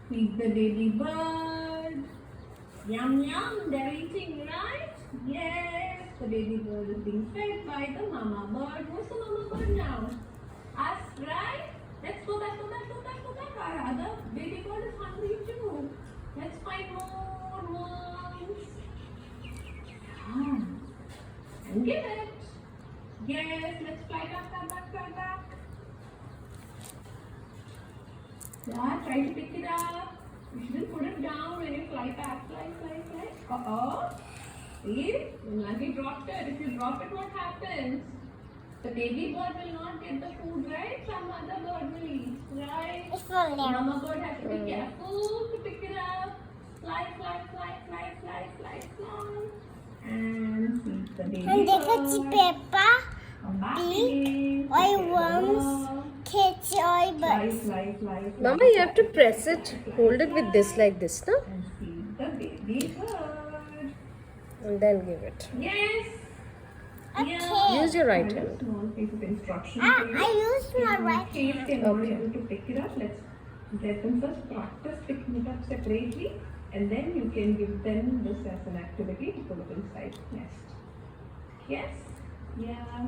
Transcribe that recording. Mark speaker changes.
Speaker 1: Feed the baby bird. Yum yum, they're eating, right? Yes, the baby bird is being fed by the mama bird. Who's the mama bird now? Us, right? Let's go back, go back, go back, go back. Our other baby bird is hungry too. Let's find more worms. Yum. And give it. Yes, let's fly back, fly back, fly back. Yeah, try to pick it up. You shouldn't put it down when you fly back. Fly, fly, fly. Uh-oh. See? Nagi dropped it. If you drop it, what happens? The baby bird will not get the food, right? Some other bird will eat, right?
Speaker 2: It's falling
Speaker 1: The
Speaker 2: down.
Speaker 1: mama bird has to be careful to pick it up. Fly, fly, fly, fly, fly, fly, fly. And feed the baby
Speaker 2: And देखो
Speaker 1: bird.
Speaker 2: Peppa,
Speaker 1: Come back
Speaker 2: beak,
Speaker 1: again.
Speaker 2: oil
Speaker 1: Pick it
Speaker 2: worms,
Speaker 1: up.
Speaker 2: kids, oil
Speaker 1: Fly,
Speaker 2: birds.
Speaker 1: fly, fly, fly.
Speaker 3: Mama, you have to press it. Hold it with this like this, no?
Speaker 1: And feed the baby bird.
Speaker 3: And then give it.
Speaker 1: Yes.
Speaker 2: Okay.
Speaker 3: Use your right
Speaker 1: I have a
Speaker 3: hand.
Speaker 1: small piece of instruction
Speaker 2: Ah,
Speaker 1: for you.
Speaker 2: I used my right
Speaker 1: Kids
Speaker 2: hand.
Speaker 1: can not
Speaker 3: Okay.
Speaker 1: able to pick it up. Let's let them first practice picking it up separately, and then you can give them this as an activity to put it inside the nest. Yes? Yeah.